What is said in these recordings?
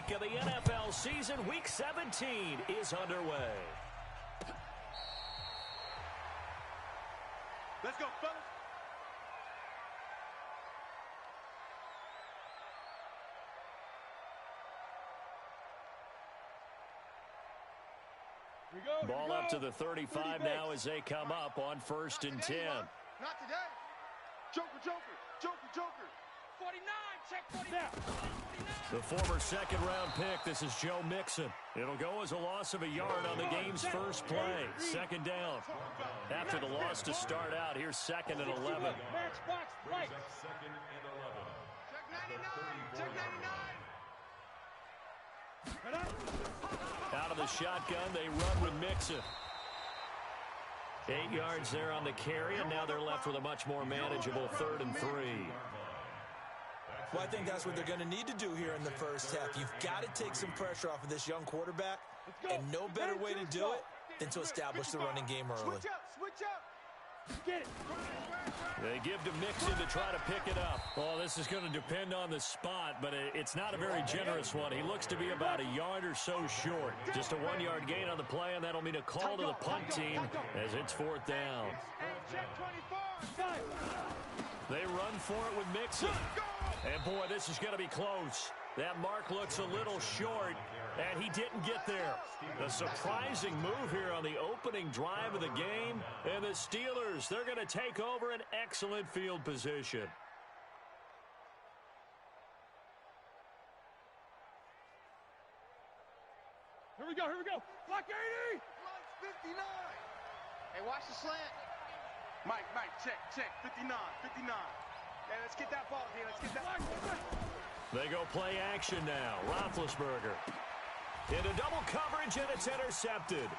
week of the NFL season. Week 17 is underway. Let's go, fellas. Ball up to the 35 now as they come up on 1st and 10. Not today. Joker, Joker, Joker, Joker. 49, check 49. The former second-round pick, this is Joe Mixon. It'll go as a loss of a yard on the game's first play. 2nd down. After the loss to start out, here's 2nd and 11. Match box, right. 2nd and 11. Check 99, check 99. Out of the shotgun, they run with Mixon. 8 yards there on the carry, and now they're left with a much more manageable 3rd and 3. Well, I think that's what they're going to need to do here in the first half. You've got to take some pressure off of this young quarterback, and no better way to do it than to establish the running game early. Switch up. Get it. They give to Mixon to try to pick it up. Well, this is going to depend on the spot, but it's not a very generous one. He looks to be about a yard or so short. Just a 1-yard gain on the play, and that'll mean a call to the punt team as it's 4th down. They run for it with Mixon. And, boy, this is going to be close. That mark looks a little short, and he didn't get there. A surprising move here on the opening drive of the game. And the Steelers, they're going to take over an excellent field position. Here we go. Block 80. Block 59. Hey, watch the slant. Mike, check. 59. Hey, let's get that ball here. Let's get that. They go play action now. Roethlisberger into double coverage, and it's intercepted.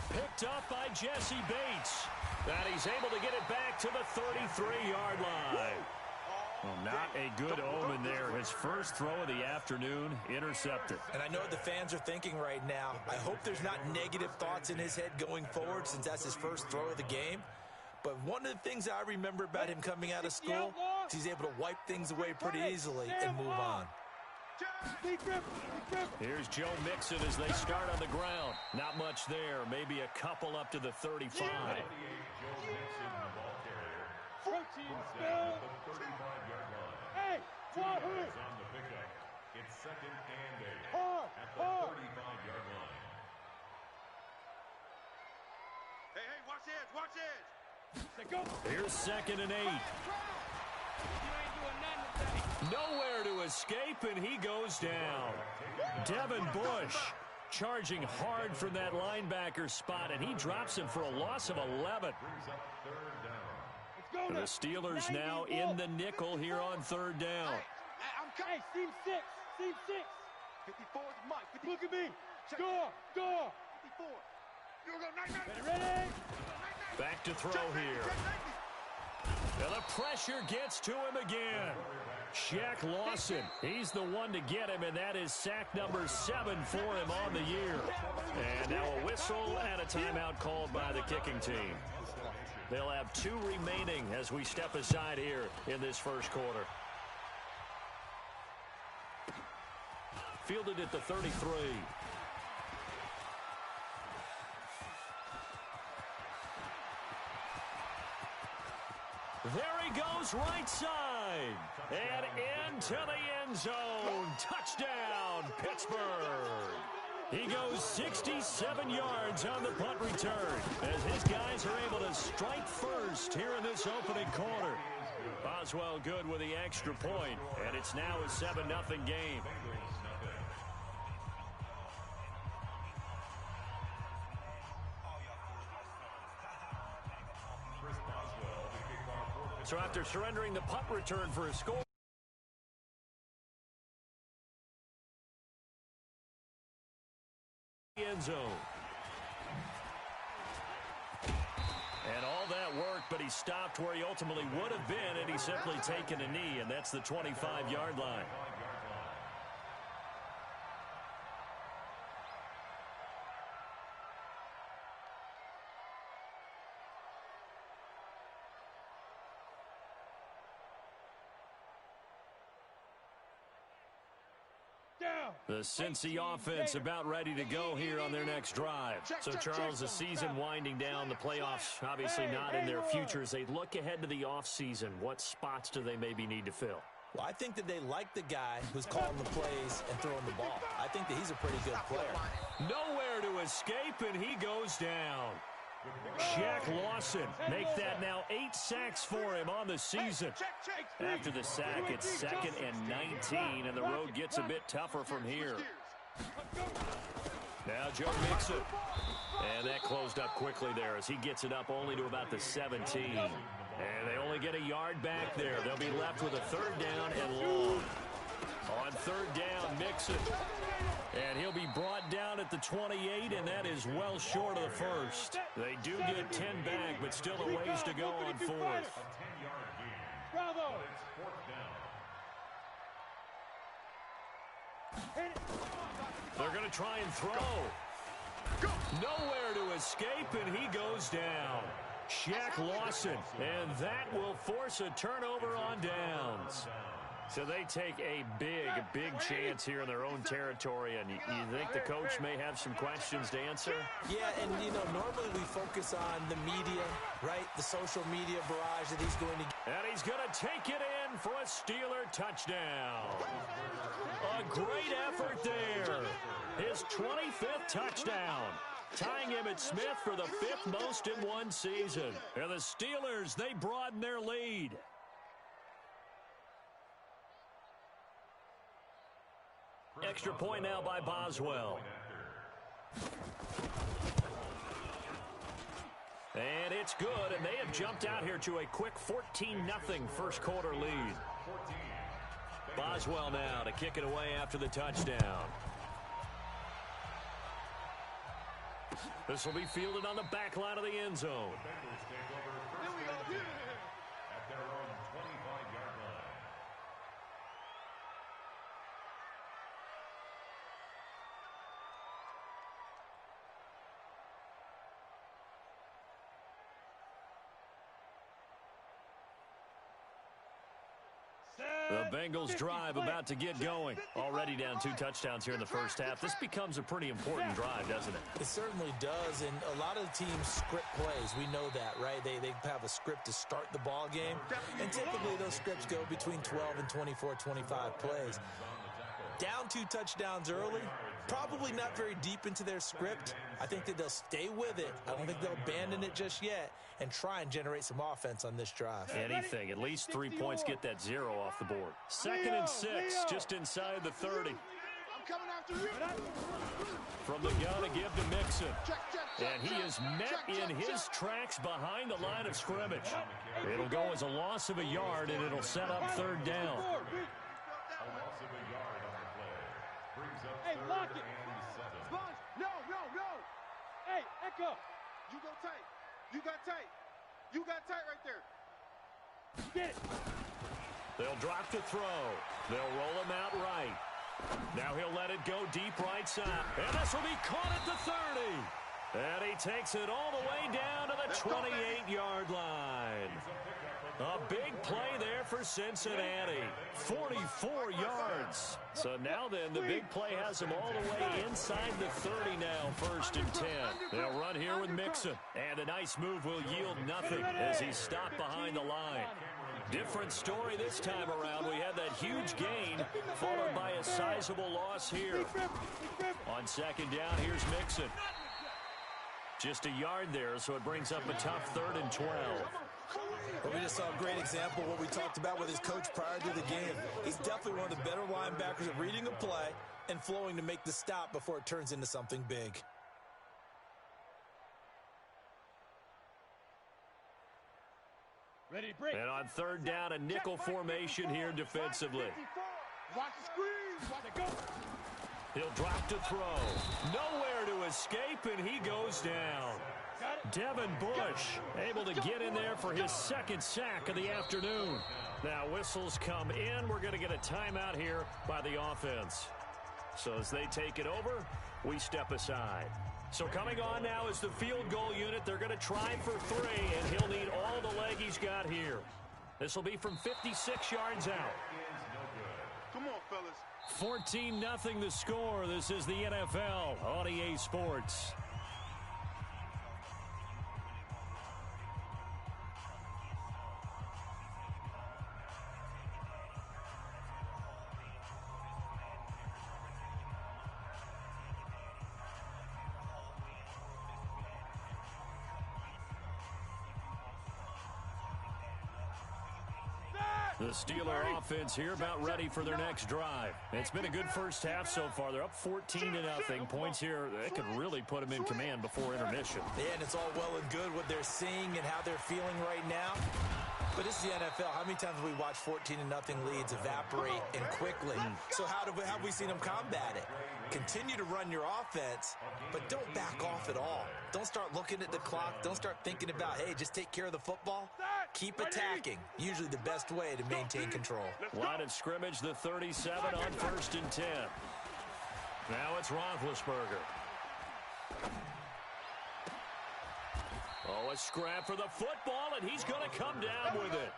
Picked up by Jesse Bates. And he's able to get it back to the 33-yard line. Well, not a good omen there. His first throw of the afternoon, intercepted. And I know what the fans are thinking right now. I hope there's not negative thoughts in his head going forward since that's his first throw of the game. But one of the things I remember about him coming out of school is he's able to wipe things away pretty easily and move on. Here's Joe Mixon as they start on the ground. Not much there. Maybe a couple up to the 35. Hey, it's 2nd and 8 at the 35-yard line. Hey, watch edge. Here's 2nd and 8. Nowhere to escape, and he goes down. Devin Bush charging hard from that linebacker spot, and he drops him for a loss of 11. And the Steelers now in the nickel here on 3rd down. Hey, team 6. 54 is Mike. Look at me. Score. 54. Ready? Back to throw here. And the pressure gets to him again. Shaq Lawson, he's the one to get him, and that is sack number 7 for him on the year. And now a whistle and a timeout called by the kicking team. They'll have 2 remaining as we step aside here in this first quarter. Fielded at the 33. There he goes, right side. And into the end zone. Touchdown, Pittsburgh. He goes 67 yards on the punt return as his guys are able to strike first here in this opening quarter. Boswell good with the extra point, and it's now a 7-0 game. So after surrendering the punt return for a score, end zone. And all that work, but he stopped where he ultimately would have been, and he's simply taken a knee, and that's the 25-yard line. The Cincy offense about ready to go here on their next drive. So, Charles, the season winding down, the playoffs obviously not in their future. As they look ahead to the offseason, what spots do they maybe need to fill? Well, I think that they like the guy who's calling the plays and throwing the ball. I think that he's a pretty good player. Nowhere to escape, and he goes down. Shaq Lawson make that now 8 sacks for him on the season. After the sack, it's 2nd and 19, and the road gets a bit tougher from here. Now Joe Mixon. And that closed up quickly there as he gets it up only to about the 17. And they only get a yard back there. They'll be left with a 3rd down and long. On 3rd down, Mixon. And he'll be brought down at the 28, and that is well short of the first. They do get 10 back, but still a ways to go on 4th. Bravo! They're going to try and throw. Nowhere to escape, and he goes down. Shaq Lawson, and that will force a turnover on downs. So they take a big chance here in their own territory, and you think the coach may have some questions to answer? Yeah, and, normally we focus on the media, right? The social media barrage that he's going to get. And he's going to take it in for a Steeler touchdown. A great effort there. His 25th touchdown. Tying him at Smith for the 5th most in one season. And the Steelers, they broaden their lead. Extra point now by Boswell. And it's good, and they have jumped out here to a quick 14-0 first quarter lead. Boswell now to kick it away after the touchdown. This will be fielded on the back line of the end zone. At their own 25-yard line. The Bengals drive about to get going. Already down 2 touchdowns here in the first half. This becomes a pretty important drive, doesn't it? It certainly does, and a lot of the teams script plays. We know that, right? They have a script to start the ball game, and typically those scripts go between 12 and 24, 25 plays. Down 2 touchdowns early, probably not very deep into their script. I think that they'll stay with it. I don't think they'll abandon it just yet and try and generate some offense on this drive. Anything. At least 3 points get that 0 off the board. 2nd and 6, just inside the 30. I'm coming after you. From the gun to give to Mixon. And he is met in his tracks behind the line of scrimmage. It'll go as a loss of a yard, and it'll set up 3rd down. A loss of a yard on the play. Brings up Hey, lock 3rd it. and 7. Sponge, no. Hey, Echo. You go tight. You got tight. You got tight right there. Get it. They'll drop to throw. They'll roll him out right. Now he'll let it go deep right side. And this will be caught at the 30. And he takes it all the way down to the 28-yard line. A big play there for Cincinnati. 44 yards. So now then, the big play has him all the way inside the 30 now, 1st and 10. They'll run here with Mixon. And a nice move will yield nothing as he's stopped behind the line. Different story this time around. We had that huge gain followed by a sizable loss here. On 2nd down, here's Mixon. Just a yard there, so it brings up a tough 3rd and 12. But we just saw a great example of what we talked about with his coach prior to the game. He's definitely one of the better linebackers at reading a play and flowing to make the stop before it turns into something big. Ready to break. And on 3rd down, a nickel formation here defensively. Watch the squeeze. Watch it go. He'll drop to throw. Nowhere to escape, and he goes down. Devin Bush able to get in there for his 2nd sack of the afternoon. Now whistles come in. We're going to get a timeout here by the offense. So as they take it over, we step aside. So coming on now is the field goal unit. They're going to try for 3, and he'll need all the leg he's got here. This will be from 56 yards out. Come on, fellas. 14-0 the score. This is the NFL on EA Sports. The Steeler offense here about ready for their next drive. It's been a good first half so far. They're up 14-0. Points here that could really put them in command before intermission. Yeah, and it's all well and good what they're seeing and how they're feeling right now. But this is the NFL. How many times have we watched 14-0 leads evaporate and quickly? So how have we seen them combat it? Continue to run your offense, but don't back off at all. Don't start looking at the clock. Don't start thinking about, hey, just take care of the football. Keep attacking. Usually the best way to maintain control. Line of scrimmage, the 37 on 1st and 10. Now it's Roethlisberger. Oh, a scrap for the football, and he's going to come down with it.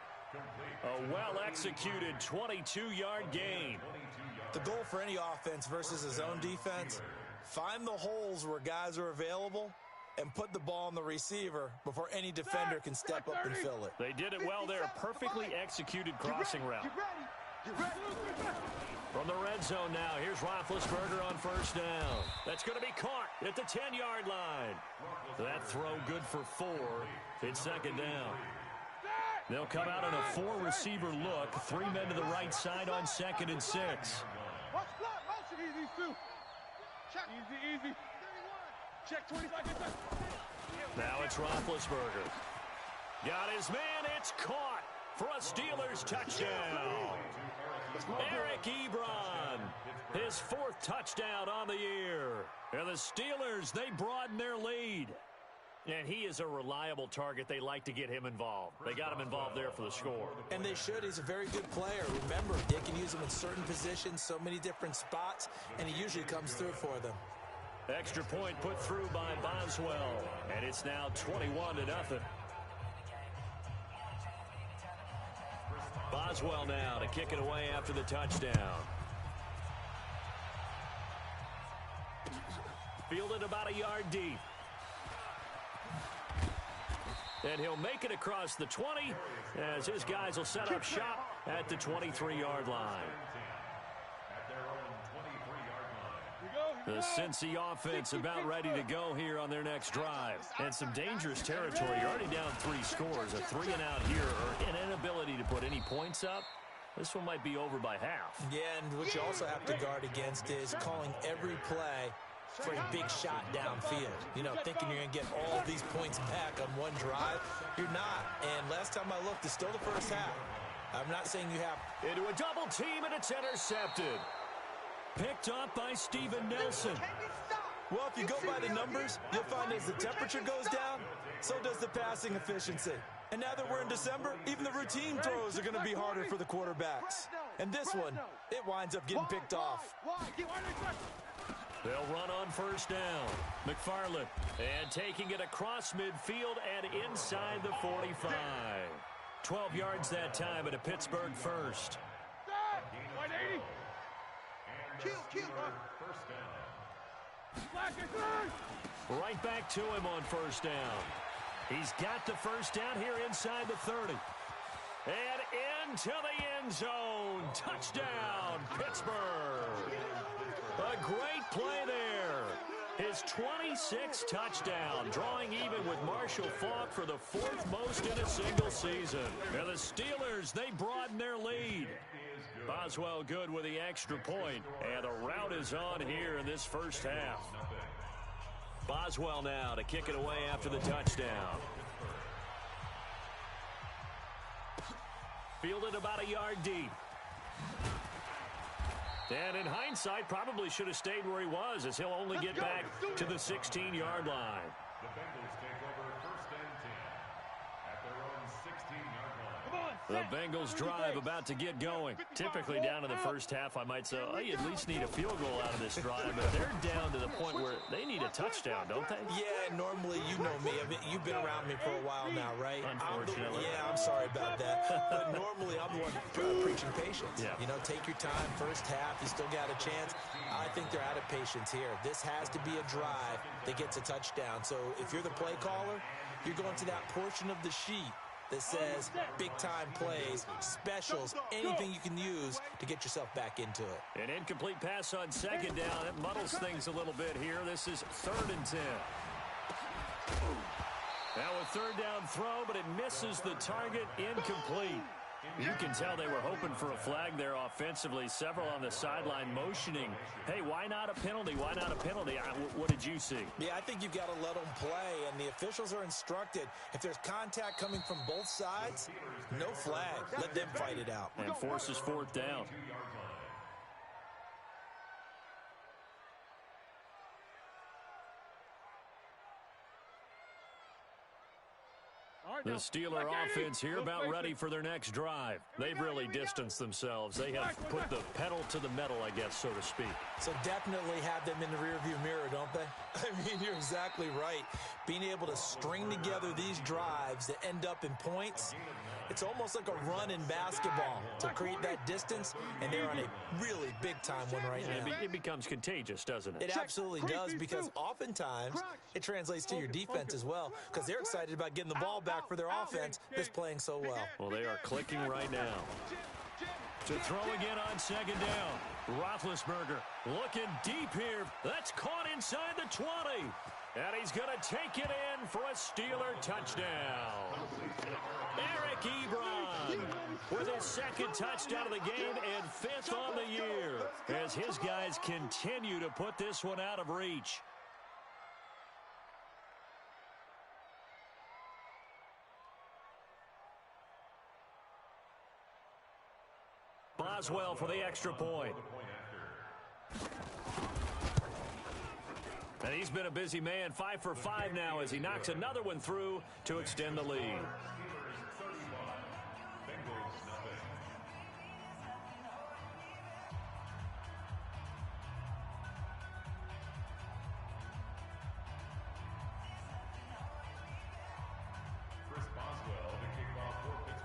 A well-executed 22-yard gain. The goal for any offense versus his own defense, find the holes where guys are available and put the ball on the receiver before any defender can step up and fill it. They did it well there. Perfectly executed crossing route. From the red zone now, here's Roethlisberger on 1st down. That's going to be caught at the 10-yard line. That throw good for 4. It's 2nd down. They'll come out on a 4-receiver look. 3 men to the right side on 2nd and 6. Watch block motion, these two. Check. Easy. Check 20 seconds. Now it's Roethlisberger. Got his man. It's caught for a Steelers touchdown. Eric Ebron, his 4th touchdown on the year. And the Steelers, they broaden their lead. And he is a reliable target. They like to get him involved. They got him involved there for the score. And they should. He's a very good player. Remember, they can use him in certain positions, so many different spots, and he usually comes through for them. Extra point put through by Boswell. And it's now 21-0. Boswell now to kick it away after the touchdown. Fielded about a yard deep. And he'll make it across the 20 as his guys will set up shop at the 23-yard line. The Cincy offense about ready to go here on their next drive. And some dangerous territory. You're already down 3 scores. A 3-and-out here or an inability to put any points up. This one might be over by half. Yeah, and what you also have to guard against is calling every play for a big shot downfield. You know, thinking you're going to get all these points back on one drive. You're not. And last time I looked, it's still the first half. I'm not saying you have. Into a double team, and it's intercepted. Picked up by Steven Nelson. Well, if you go by the numbers, you'll find as the temperature goes down, so does the passing efficiency. And now that we're in December, even the routine throws are going to be harder for the quarterbacks. And this one, it winds up getting picked off. They'll run on 1st down. McFarland, and taking it across midfield and inside the 45. 12 yards that time at a Pittsburgh first. 180. Kill. Right back to him on 1st down. He's got the 1st down here inside the 30. And into the end zone. Touchdown, Pittsburgh. A great play there. His 26th touchdown, drawing even with Marshall Faulk for the 4th most in a single season. And the Steelers, they broaden their lead. Boswell good with the extra point, and the route is on here in this first half. Boswell now to kick it away after the touchdown. Fielded about a yard deep. And in hindsight, probably should have stayed where he was, as he'll only get back to the 16-yard line. The Bengals take over 1st and 10 at their own 16-yard line. Come on, The Bengals drive about to get going. Typically down in the first half, I might say, oh, you at least need a field goal out of this drive. But they're down to the point where they need a touchdown, don't they? Yeah, normally, you know me. I mean, you've been around me for a while now, right? Unfortunately. I'm sorry about that. But normally, I'm the one preaching patience. Yeah. You know, take your time. First half, you still got a chance. I think they're out of patience here. This has to be a drive that gets a touchdown. So if you're the play caller, you're going to that portion of the sheet that says big-time plays, specials, anything you can use to get yourself back into it. An incomplete pass on second down. It muddles things a little bit here. This is 3rd and 10. Now a 3rd down throw, but it misses the target, incomplete. You can tell they were hoping for a flag there offensively. Several on the sideline motioning. Hey, why not a penalty? Why not a penalty? What did you see? Yeah, I think you've got to let them play, and the officials are instructed. If there's contact coming from both sides, no flag. Let them fight it out. And forces 4th down. The Steeler offense here about ready for their next drive. They've really distanced themselves. They have put the pedal to the metal, I guess, so to speak. So definitely have them in the rearview mirror, don't they? I mean, you're exactly right. Being able to string together these drives that end up in points, it's almost like a run in basketball to create that distance, and they're on a really big-time one right now. It becomes contagious, doesn't it? It absolutely does, because oftentimes it translates to your defense as well, because they're excited about getting the ball back for their offense that's playing so well. Well, they are clicking right now. To throw again on 2nd down. Roethlisberger looking deep here. That's caught inside the 20. And he's going to take it in for a Steeler touchdown. Eric Ebron with his 2nd touchdown of the game and 5th on the year as his guys continue to put this one out of reach. Boswell for the extra point. And he's been a busy man, 5 for 5 now as he knocks another one through to extend the lead.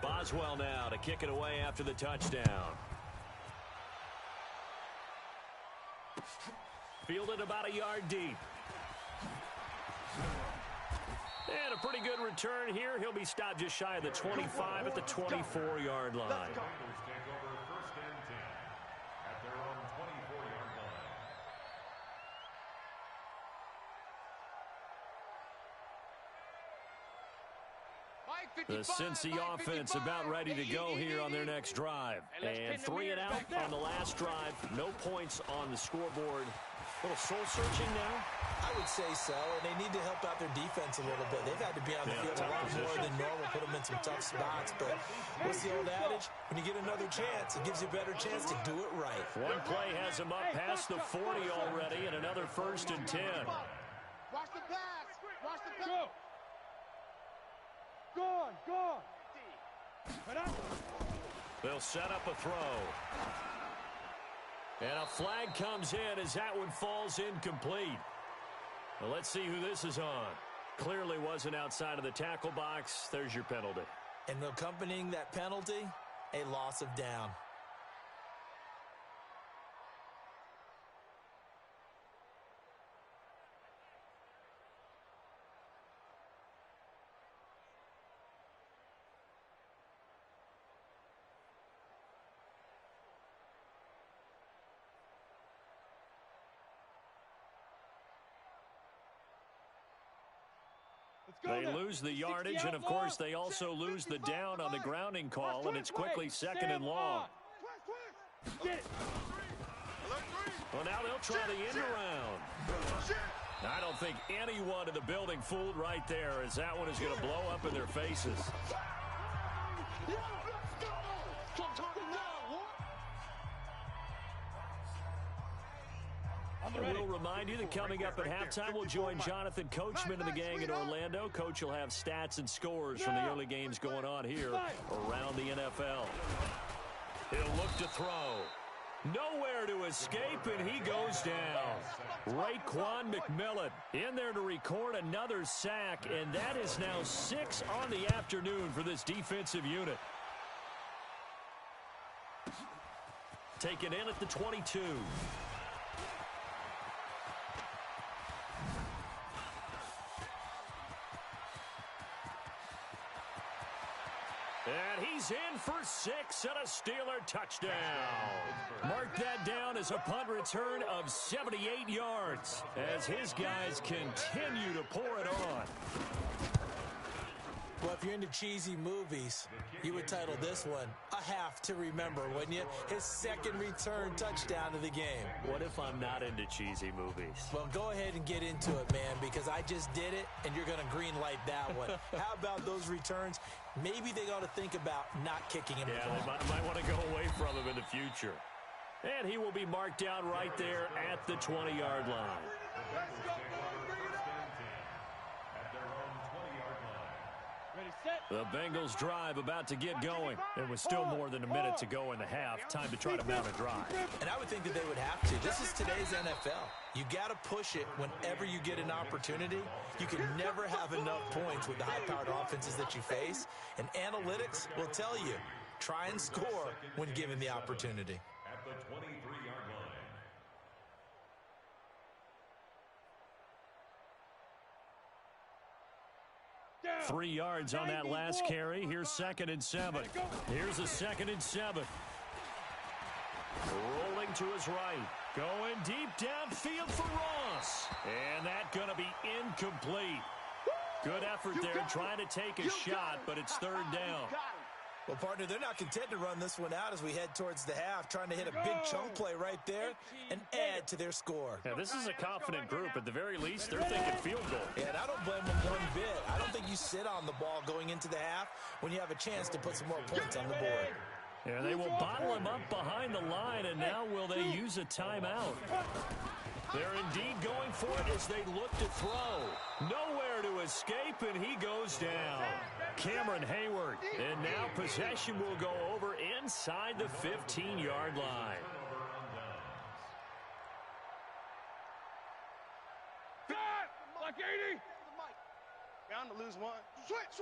Boswell now to kick it away after the touchdown. Fielded about a yard deep. And a pretty good return here. He'll be stopped just shy of the 25 at the 24-yard line. The Cincy offense about ready to go here on their next drive. And 3 and out on the last drive. No points on the scoreboard. A little soul-searching now? I would say so, and they need to help out their defense a little bit. They've had to be on the field a lot more than normal, put them in some tough spots. But what's the old adage? When you get another chance, it gives you a better chance to do it right. One play has him up past the 40 already, and another 1st and 10. Watch the pass. Watch the pass. Go on. They'll set up a throw. And a flag comes in as that one falls incomplete. Well, let's see who this is on. Clearly wasn't outside of the tackle box. There's your penalty. And accompanying that penalty, a loss of down. They lose the yardage, and, of course, they also lose the down on the grounding call, and it's quickly 2nd and long. Well, now they'll try the end around. I don't think anyone in the building fooled right there, as that one is going to blow up in their faces. And we'll remind you that coming up at halftime, we'll join Jonathan Coachman and the gang in Orlando. Coach will have stats and scores from the early games going on here around the NFL. He'll look to throw. Nowhere to escape, and he goes down. Raekwon McMillan in there to record another sack, and that is now 6 on the afternoon for this defensive unit. Taken in at the 22. And he's in for 6 and a Steeler touchdown. Mark that down as a punt return of 78 yards as his guys continue to pour it on. Well, if you're into cheesy movies, you would title this one A Half to Remember, wouldn't you? His second return touchdown of the game. What if I'm not into cheesy movies? Well, go ahead and get into it, man, because I just did it, and you're going to green light that one. How about those returns? Maybe they ought to think about not kicking him. Yeah, they might want to go away from him in the future. And he will be marked down right there at the 20-yard line. The Bengals drive about to get going. There was still more than a minute to go in the half. Time to try to mount a drive. And I would think that they would have to. This is today's NFL. You got to push it whenever you get an opportunity. You can never have enough points with the high-powered offenses that you face. And analytics will tell you, try and score when given the opportunity. At the 23-yard line. 3 yards on that last carry. Here's 2nd and 7. Here's a 2nd and 7. Rolling to his right. Going deep downfield for Ross. And that going to be incomplete. Good effort there trying to take a shot, but it's 3rd down. Well, partner, they're not content to run this one out as we head towards the half, trying to hit a big chunk play right there and add to their score. Yeah, this is a confident group. At the very least, they're thinking field goal. Yeah, and I don't blame them one bit. I don't think you sit on the ball going into the half when you have a chance to put some more points on the board. Yeah, they will bottle him up behind the line, and now will they use a timeout? They're indeed going for it as they look to throw. Nowhere to escape, and he goes down. Cameron Hayward. And now possession will go over inside the 15-yard line. Like 80. Bound to lose one. Switch.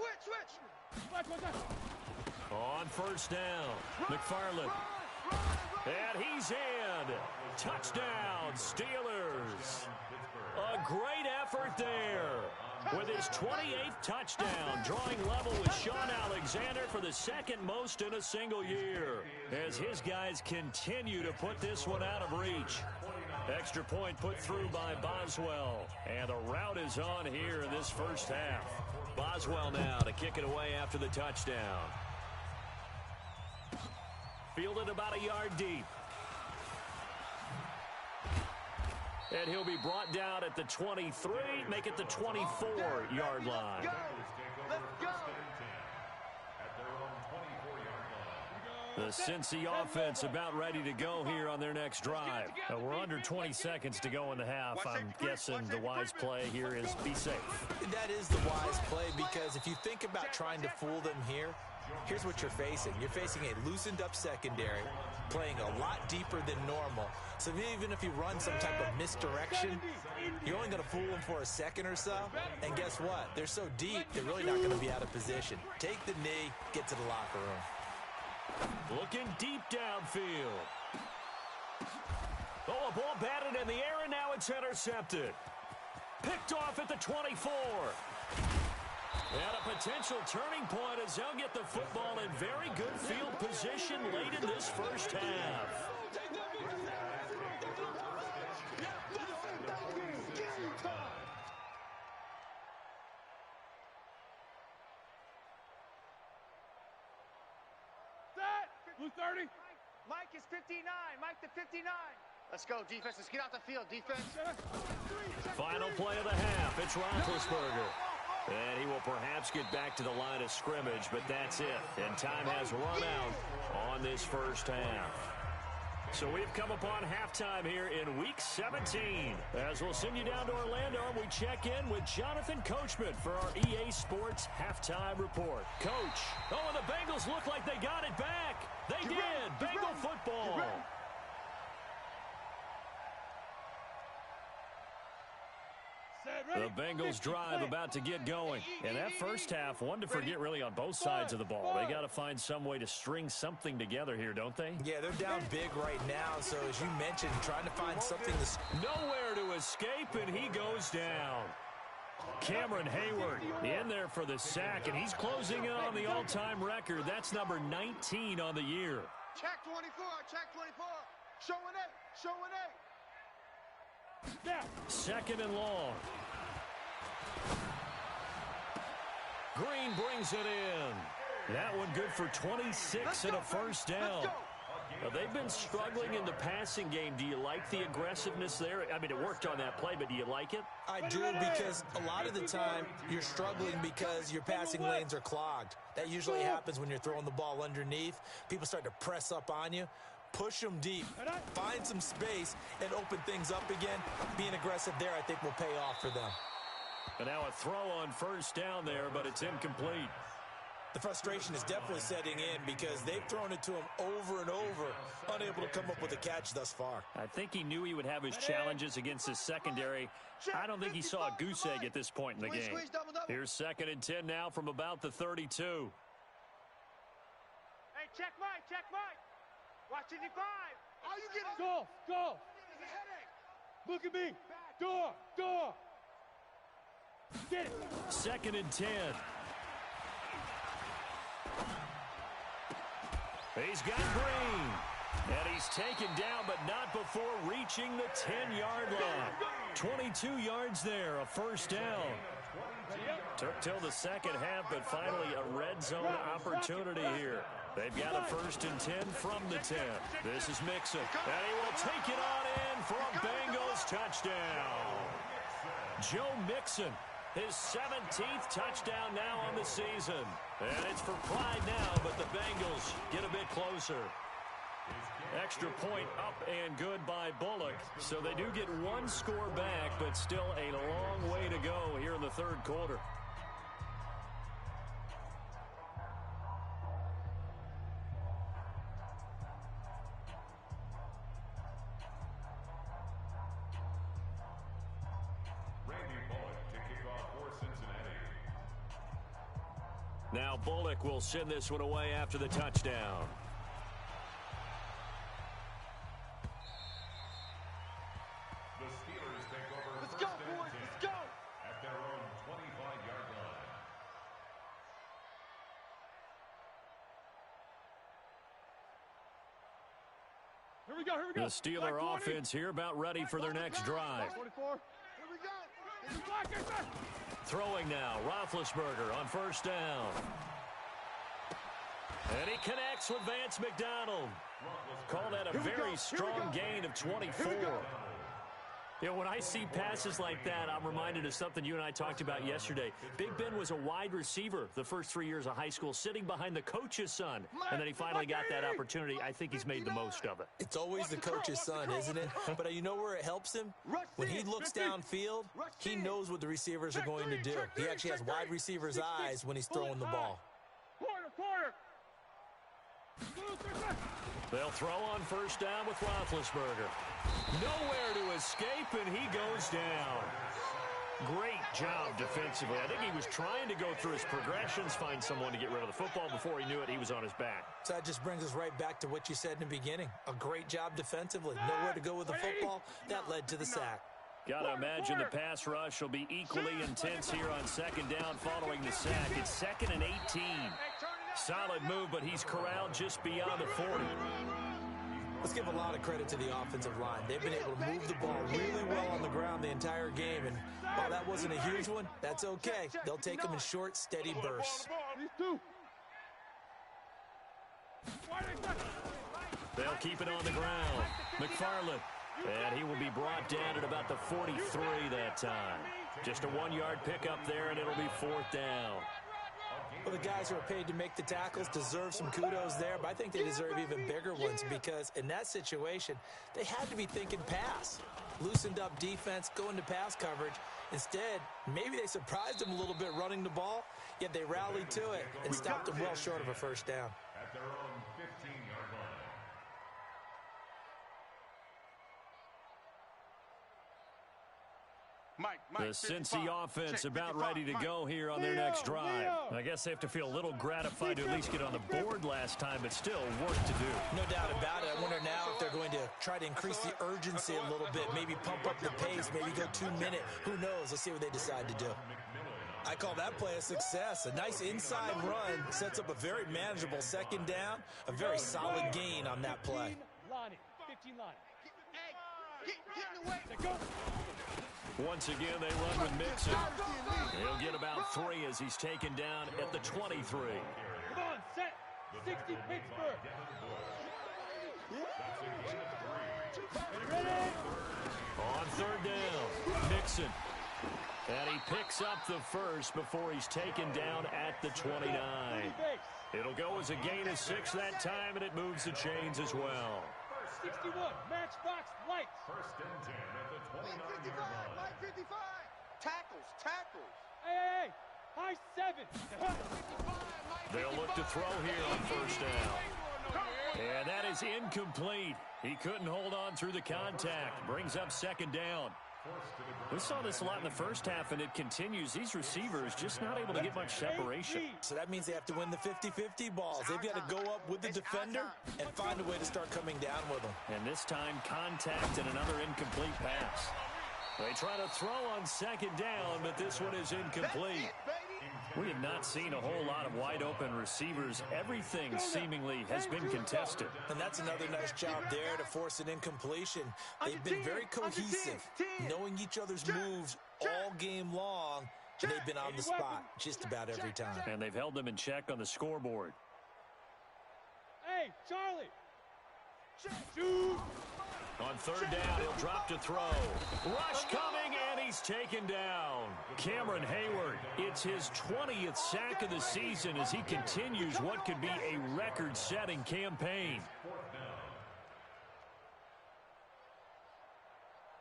On 1st down, McFarland. And he's in. Touchdown, Steelers. A great effort there. With his 28th touchdown, drawing level with Sean Alexander for the 2nd most in a single year. As his guys continue to put this one out of reach. Extra point put through by Boswell. And the route is on here in this first half. Boswell now to kick it away after the touchdown. Fielded about a yard deep. And he'll be brought down at the 23, make it the 24-yard line. Let's go. The Cincy offense about ready to go here on their next drive. We're under 20 seconds to go in the half. I'm guessing the wise play here is be safe. That is the wise play because if you think about trying to fool them here, here's what you're facing. You're facing a loosened up secondary, playing a lot deeper than normal. So even if you run some type of misdirection, you're only going to fool them for a second or so. And guess what? They're so deep, they're really not going to be out of position. Take the knee, get to the locker room. Looking deep downfield. Oh, a ball batted in the air, and now it's intercepted. Picked off at the 24. And a potential turning point as they'll get the football in very good field position late in this first half. Blue 30. Mike is 59. Mike to 59. Let's go, defense. Let's get out the field, defense. Final play of the half. It's Roethlisberger. And he will perhaps get back to the line of scrimmage, but that's it. And time has run out on this first half. So we've come upon halftime here in Week 17. As we'll send you down to Orlando, and we check in with Jonathan Coachman for our EA Sports Halftime Report. Coach, oh, and the Bengals look like they got it back. They did. Bengal football. The Bengals drive about to get going. And that first half, one to forget really on both sides of the ball. They got to find some way to string something together here, don't they? Yeah, they're down big right now. So as you mentioned, trying to find something to... Nowhere to escape, and he goes down. Cameron Hayward in there for the sack, and he's closing in on the all-time record. That's number 19 on the year. Check 24, check 24. Showing it, showing it. Second and long. Green brings it in. That one good for 26 and a first down. They've been struggling in the passing game. Do you like the aggressiveness there? I mean, it worked on that play, but do you like it? I do, because a lot of the time you're struggling because your passing lanes are clogged. That usually happens when you're throwing the ball underneath. People start to press up on you. Push them deep, find some space, and open things up again. Being aggressive there, I think, will pay off for them. And now a throw on first down there, but it's incomplete. The frustration is definitely setting in because they've thrown it to him over and over, unable to come up with a catch thus far. I think he knew he would have his challenges against his secondary. I don't think he saw a goose egg at this point in the game. Here's 2nd and 10 now from about the 32. Hey, check Mike, check Mike. Watch 55. How you get it? Go. Look at me. Door. Get it. 2nd and 10. He's got Green. And he's taken down, but not before reaching the 10-yard line. 22 yards there, a first down. Took till the second half, but finally a red zone opportunity here. They've got a 1st and 10 from the 10. This is Mixon, and he will take it on in for a Bengals touchdown. Joe Mixon, his 17th touchdown now on the season. And it's for pride now, but the Bengals get a bit closer. Extra point up and good by Bullock. So they do get one score back, but still a long way to go here in the third quarter. Now Bullock will send this one away after the touchdown. The Steelers take over. Let's go, boys. Let's go. At their own 25-yard line. Here we go. The Steeler offense here about ready for their next drive. 24. Here we go. Throwing now, Roethlisberger on first down. And he connects with Vance McDonald. Call that a very strong gain of 24. You know, when I see passes like that, I'm reminded of something you and I talked about yesterday. Big Ben was a wide receiver the first 3 years of high school, sitting behind the coach's son. And then he finally got that opportunity. I think he's made the most of it. It's always the coach's son, isn't it? But you know where it helps him? When he looks downfield, he knows what the receivers are going to do. He actually has wide receivers' eyes when he's throwing the ball. Quarter. They'll throw on first down with Roethlisberger. Nowhere to escape, and he goes down. Great job defensively. I think he was trying to go through his progressions, find someone to get rid of the football. Before he knew it, he was on his back. So that just brings us right back to what you said in the beginning. A great job defensively. Nowhere to go with the football. That led to the sack. Got to imagine the pass rush will be equally intense here on second down following the sack. It's 2nd and 18. Solid move, but he's corralled just beyond the 40. Let's give a lot of credit to the offensive line. They've been able to move the ball really well on the ground the entire game, and while that wasn't a huge one, that's okay. They'll take them in short, steady bursts. They'll keep it on the ground. McFarland, and he will be brought down at about the 43 that time. Just a 1-yard pickup there, and it'll be 4th down. Well, the guys who are paid to make the tackles deserve some kudos there, but I think they deserve even bigger ones because in that situation, they had to be thinking pass. Loosened up defense, going to pass coverage. Instead, maybe they surprised them a little bit running the ball, yet they rallied to it and stopped them well short of a first down. At their own 15-yard line. The Cincy offense about ready to go here on their next drive. I guess they have to feel a little gratified to at least get on the board last time, but still work to do. No doubt about it. I wonder now if they're going to try to increase the urgency a little bit, maybe pump up the pace, maybe go 2 minute. Who knows? Let's see what they decide to do. I call that play a success. A nice inside run sets up a very manageable second down, a very solid gain on that play. 15 line. Hey, once again, they run with Mixon. He'll get about 3 as he's taken down at the 23. Come on, set. 60 Pittsburgh. Ready? On third down, Mixon. And he picks up the first before he's taken down at the 29. It'll go as a gain of 6 that time, and it moves the chains as well. 61, Matchbox Lights. First and 10 at the 29-yard line. 55. Tackles. Hey, high 7. They'll look to throw here on first down. And that is incomplete. He couldn't hold on through the contact. Brings up second down. We saw this a lot in the first half, and it continues. These receivers just not able to get much separation. So that means they have to win the 50-50 balls. They've got to go up with the defender and find a way to start coming down with them. And this time, contact and another incomplete pass. They try to throw on second down, but this one is incomplete. We have not seen a whole lot of wide-open receivers. Everything seemingly has been contested. And that's another nice job there to force an incompletion. They've been very cohesive, knowing each other's moves all game long, and they've been on the spot just about every time. And they've held them in check on the scoreboard. Hey, Charlie. Shoot. On third down, he'll drop to throw. Rush coming, and he's taken down. Cameron Hayward, it's his 20th sack of the season as he continues what could be a record-setting campaign.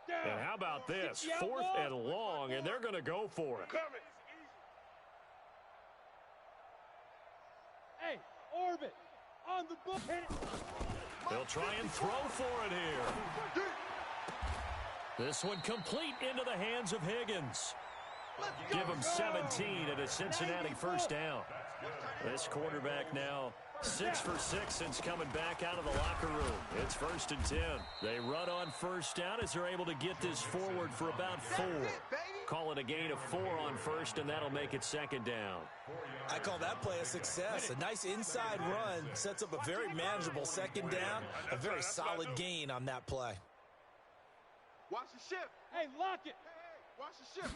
And how about this? 4th and long, and they're going to go for it. Hey, Orbit, on the book. They'll try and throw for it here. This one complete into the hands of Higgins. Give him 17 at a Cincinnati first down. This quarterback now 6 for 6 since coming back out of the locker room. It's 1st and 10. They run on first down as they're able to get this forward for about 4. Call it a gain of 4 on first, and that'll make it second down. I call that play a success. A nice inside run sets up a very manageable second down, a very solid gain on that play. Watch the shift. Hey, lock it. Watch the shift.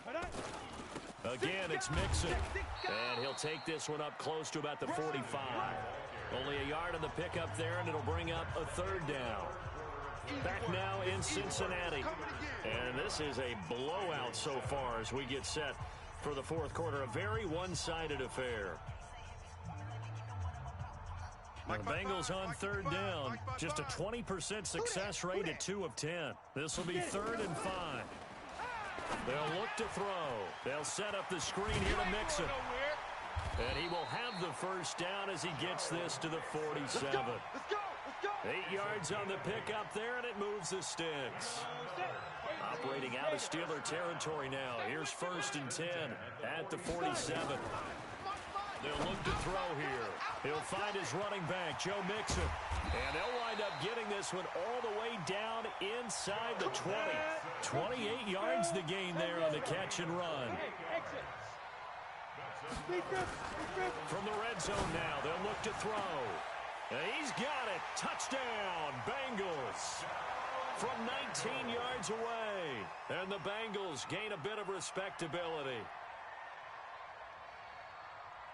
Again, it's Mixon. And he'll take this one up close to about the 45. Only a yard on the pickup there, and it'll bring up a third down. Back now in Cincinnati. And this is a blowout so far as we get set for the fourth quarter. A very one-sided affair. The Bengals on third down. Just a 20% success rate at 2 of 10. This will be 3rd and 5. They'll look to throw. They'll set up the screen here to Mixon. And he will have the first down as he gets this to the 47. 8 yards on the pickup there, and it moves the sticks. Operating out of Steeler territory now. Here's 1st and 10 at the 47. They'll look to throw here. He'll find his running back, Joe Mixon. And they'll wind up getting this one all the way down inside the 20. 28 yards the gain there on the catch and run. From the red zone now, they'll look to throw. And he's got it. Touchdown, Bengals. From 19 yards away. And the Bengals gain a bit of respectability.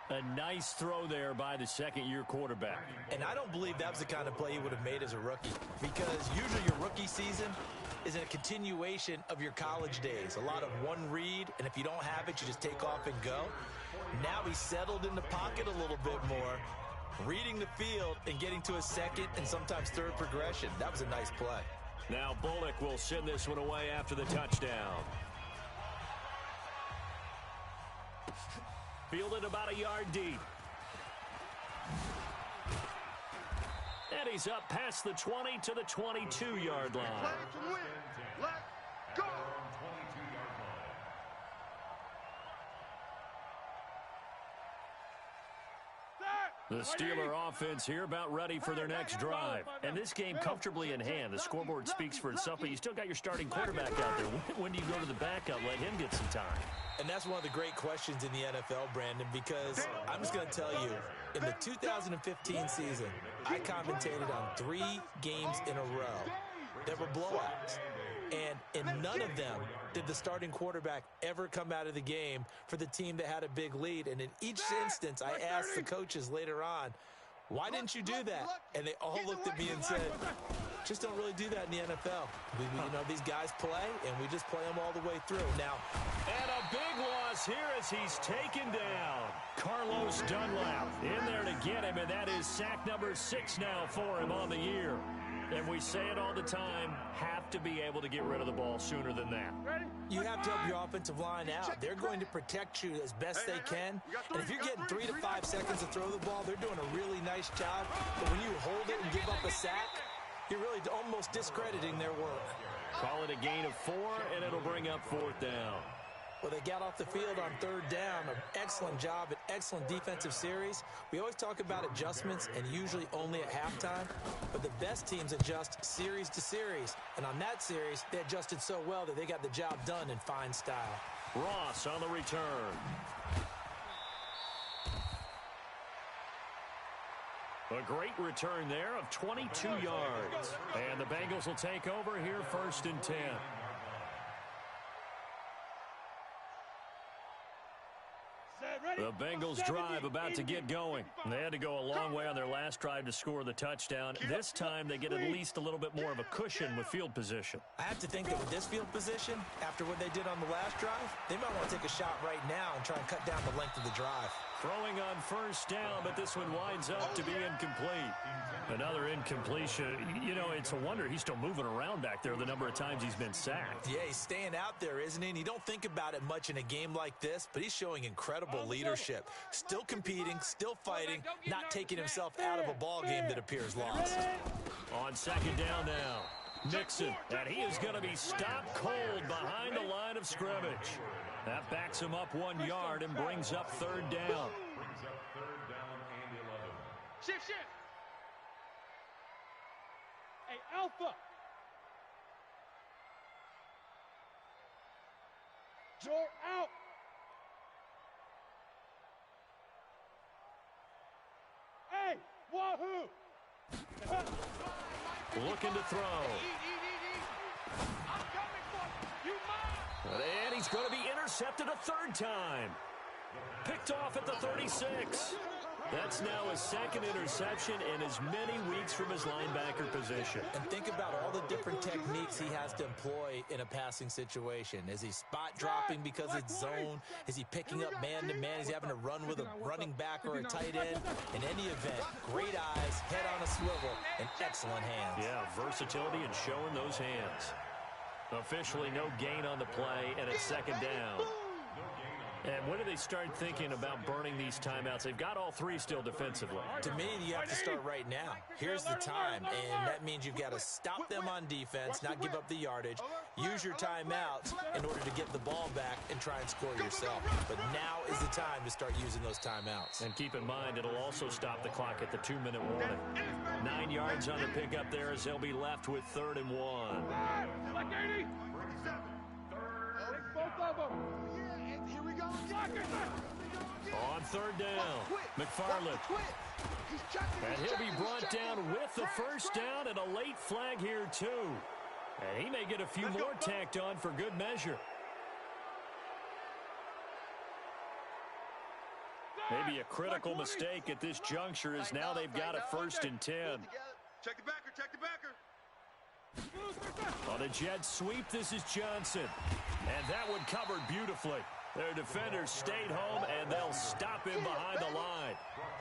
A nice throw there by the second-year quarterback. And I don't believe that was the kind of play he would have made as a rookie. Because usually your rookie season, is a continuation of your college days. A lot of one read, and if you don't have it, you just take off and go. Now he's settled in the pocket a little bit more, reading the field and getting to a second and sometimes third progression. That was a nice play. Now Bullock will send this one away after the touchdown. Fielded about a yard deep. And he's up past the 20 to the 22-yard line. Play to win. Let's go. The Steeler offense here about ready for their next drive. And this game comfortably in hand. The scoreboard speaks for itself, but you still got your starting quarterback out there. When do you go to the backup? Let him get some time. And that's one of the great questions in the NFL, Brandon, because I'm just going to tell you, in the 2015 season, I commentated on 3 games in a row. There were blowouts. And in none of them did the starting quarterback ever come out of the game for the team that had a big lead. And in each instance, I asked the coaches later on, why didn't you do that? And they all looked at me and said, just don't really do that in the NFL. You know, these guys play, and we just play them all the way through. Now, and a big loss here as he's taken down. Carlos Dunlap in there to get him, and that is sack number 6 now for him on the year. And we say it all the time, have to be able to get rid of the ball sooner than that. You have to help your offensive line out. They're going to protect you as best they can. And if you're getting 3 to 5 seconds to throw the ball, they're doing a really nice job. But when you hold it and give up a sack, you're really almost discrediting their work. Call it a gain of 4, and it'll bring up 4th down. Well, they got off the field on 3rd down. An excellent job, an excellent defensive series. We always talk about adjustments, and usually only at halftime. But the best teams adjust series to series. And on that series, they adjusted so well that they got the job done in fine style. Ross on the return. A great return there of 22 yards. And the Bengals will take over here 1st and 10. The Bengals drive about to get going. They had to go a long way on their last drive to score the touchdown. This time they get at least a little bit more of a cushion with field position. I have to think that with this field position, after what they did on the last drive, they might want to take a shot right now and try and cut down the length of the drive. Throwing on 1st down, but this one winds up to be incomplete. Another incompletion. You know, it's a wonder he's still moving around back there the number of times he's been sacked. Yeah, he's staying out there, isn't he? And you don't think about it much in a game like this, but he's showing incredible leadership. Still competing, still fighting, not taking himself out of a ball game that appears lost. On 2nd down now, Mixon, and he is going to be stopped cold behind the line of scrimmage. That backs him up 1 yard and brings up 3rd down. Brings up 3rd down and 11. Shift. Hey, Alpha. You're out. Hey, wahoo. Looking to throw. I'm coming for you. And he's going to be intercepted a 3rd time. Picked off at the 36. That's now his 2nd interception in as many weeks from his linebacker position. And think about all the different techniques he has to employ in a passing situation. Is he spot dropping because it's zone? Is he picking up man-to-man? Is he having to run with a running back or a tight end? In any event, great eyes, head on a swivel, and excellent hands. Yeah, versatility and showing those hands. Officially no gain on the play, and it's 2nd down. And when do they start thinking about burning these timeouts? They've got all 3 still defensively. To me, you have to start right now. Here's the time, and that means you've got to stop them on defense, not give up the yardage, use your timeouts in order to get the ball back and try and score yourself. But now is the time to start using those timeouts. And keep in mind, it'll also stop the clock at the 2-minute warning. 9 yards on the pickup there as they'll be left with 3rd and 1. Like 80. Both of them. Here we go. On 3rd down, McFarland. And he'll be brought down with the 1st down and a late flag here too. And he may get a few more tacked on for good measure. Maybe a critical mistake at this juncture is now they've got a 1st and 10. Check the backer. On a jet sweep, this is Johnson. And that one covered beautifully. Their defenders stayed home, and they'll stop him behind the line.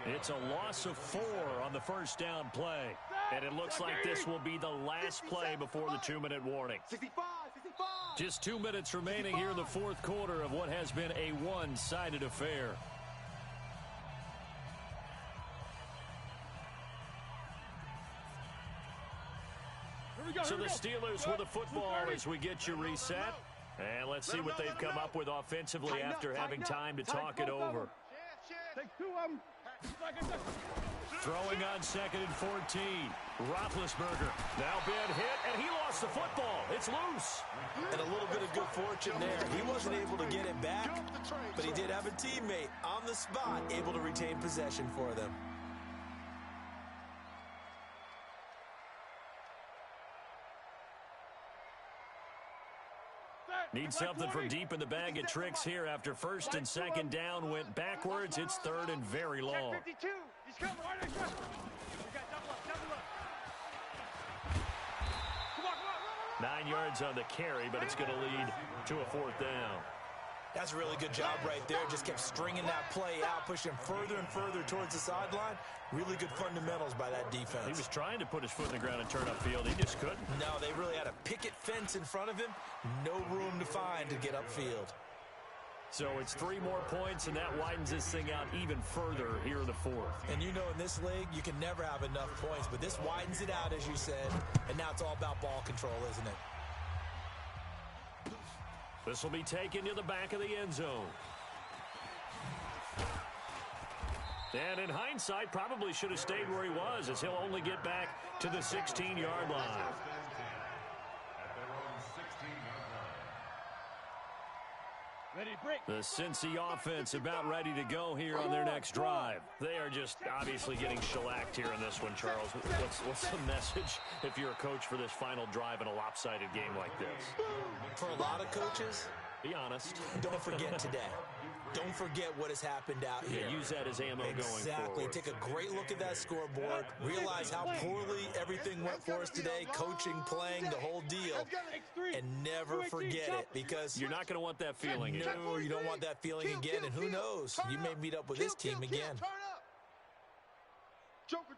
It's a loss of 4 on the first down play. And it looks like this will be the last play before the 2-minute warning. 65. Just 2 minutes remaining here in the fourth quarter of what has been a one-sided affair. So the Steelers with the football as we get you reset. And let's see what they've come up with offensively after having time to talk it over. Take 2 of them. Throwing on 2nd and 14. Roethlisberger now been hit, and he lost the football. It's loose. And a little bit of good fortune there. He wasn't able to get it back, but he did have a teammate on the spot able to retain possession for them. Need something from deep in the bag of tricks here after 1st and 2nd down went backwards. It's 3rd and very long. 52. He's coming. We got double up. Come on. 9 yards on the carry, but it's going to lead to a 4th down. That's a really good job right there. Just kept stringing that play out, pushing further and further towards the sideline. Really good fundamentals by that defense. He was trying to put his foot in the ground and turn upfield. He just couldn't. No, they really had a picket fence in front of him. No room to find to get upfield. So it's 3 more points, and that widens this thing out even further here in the 4th. And you know, in this league, you can never have enough points, but this widens it out, as you said, and now it's all about ball control, isn't it? This will be taken to the back of the end zone. And in hindsight, probably should have stayed where he was, as he'll only get back to the 16-yard line. The Cincy offense about ready to go here on their next drive. They are just obviously getting shellacked here in this one, Charles. What's the message if you're a coach for this final drive in a lopsided game like this? For a lot of coaches, be honest. Don't forget today. Don't forget what has happened out here. Use that as ammo going forward. Exactly. Take a great look at that scoreboard. Realize how poorly everything went for us today. Coaching, playing, the whole deal. And never forget it, because you're not going to want that feeling again. No, you don't want that feeling again. And who knows? You may meet up with this team again. Joker.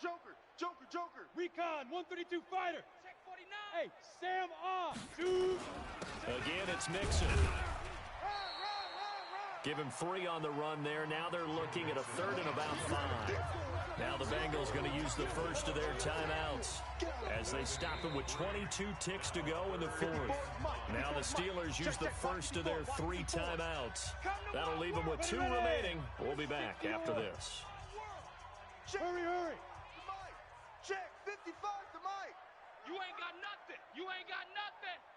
Recon, 132 fighter. Check 49. Hey, Sam off. Dude. Again, it's Mixon. Give him 3 on the run there. Now they're looking at a 3rd and about 5. Now the Bengals going to use the first of their timeouts as they stop him with 22 ticks to go in the 4th. Now the Steelers use the first of their 3 timeouts. That'll leave them with 2 remaining. We'll be back after this. Hurry. Check 55 to Mike. You ain't got nothing.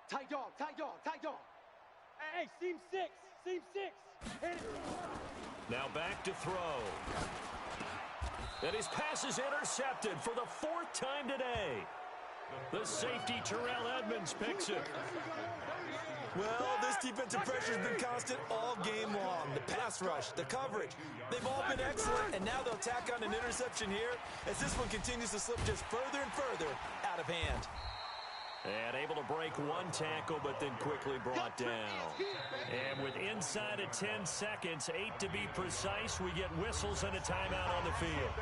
Tight dog. Hey, seam 6. Now back to throw. And his pass is intercepted for the 4th time today. The safety, Terrell Edmonds, picks it. Well, this defensive pressure has been constant all game long. The pass rush, the coverage, they've all been excellent, and now they'll tack on an interception here as this one continues to slip just further and further out of hand. And able to break 1 tackle, but then quickly brought down. And with inside of 10 seconds, 8 to be precise, we get whistles and a timeout on the field.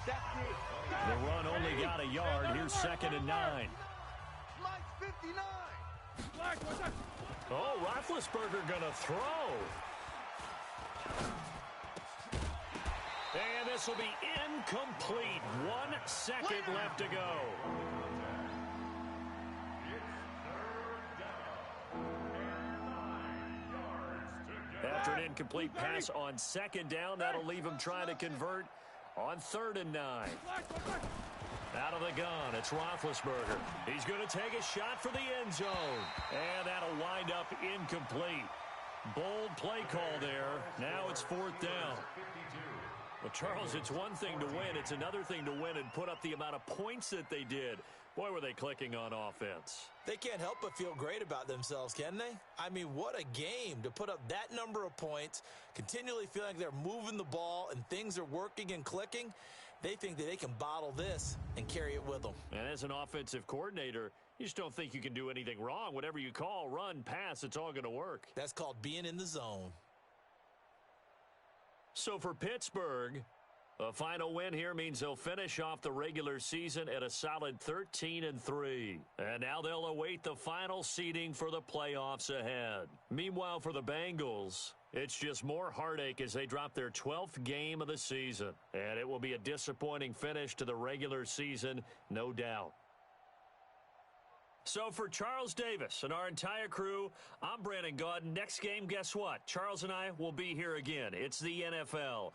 The run only got a yard. Here's 2nd and 9. Oh, Roethlisberger gonna throw. And this will be incomplete. 1 second left to go. After an incomplete pass on 2nd down, that'll leave him trying to convert on 3rd and 9. Out of the gun, it's Roethlisberger. He's going to take a shot for the end zone. And that'll wind up incomplete. Bold play call there. Now it's 4th down. Well, Charles, it's one thing to win. It's another thing to win and put up the amount of points that they did. Boy, were they clicking on offense. They can't help but feel great about themselves, can they? I mean, what a game to put up that number of points, continually feeling like they're moving the ball and things are working and clicking. They think that they can bottle this and carry it with them. And as an offensive coordinator, You just don't think you can do anything wrong. Whatever you call, run, pass, it's all going to work. That's called being in the zone. So for Pittsburgh, a final win here means they'll finish off the regular season at a solid 13-3. And now they'll await the final seeding for the playoffs ahead. Meanwhile, for the Bengals, it's just more heartache as they drop their 12th game of the season. And it will be a disappointing finish to the regular season, no doubt. So for Charles Davis and our entire crew, I'm Brandon Gaudin. Next game, guess what? Charles and I will be here again. It's the NFL.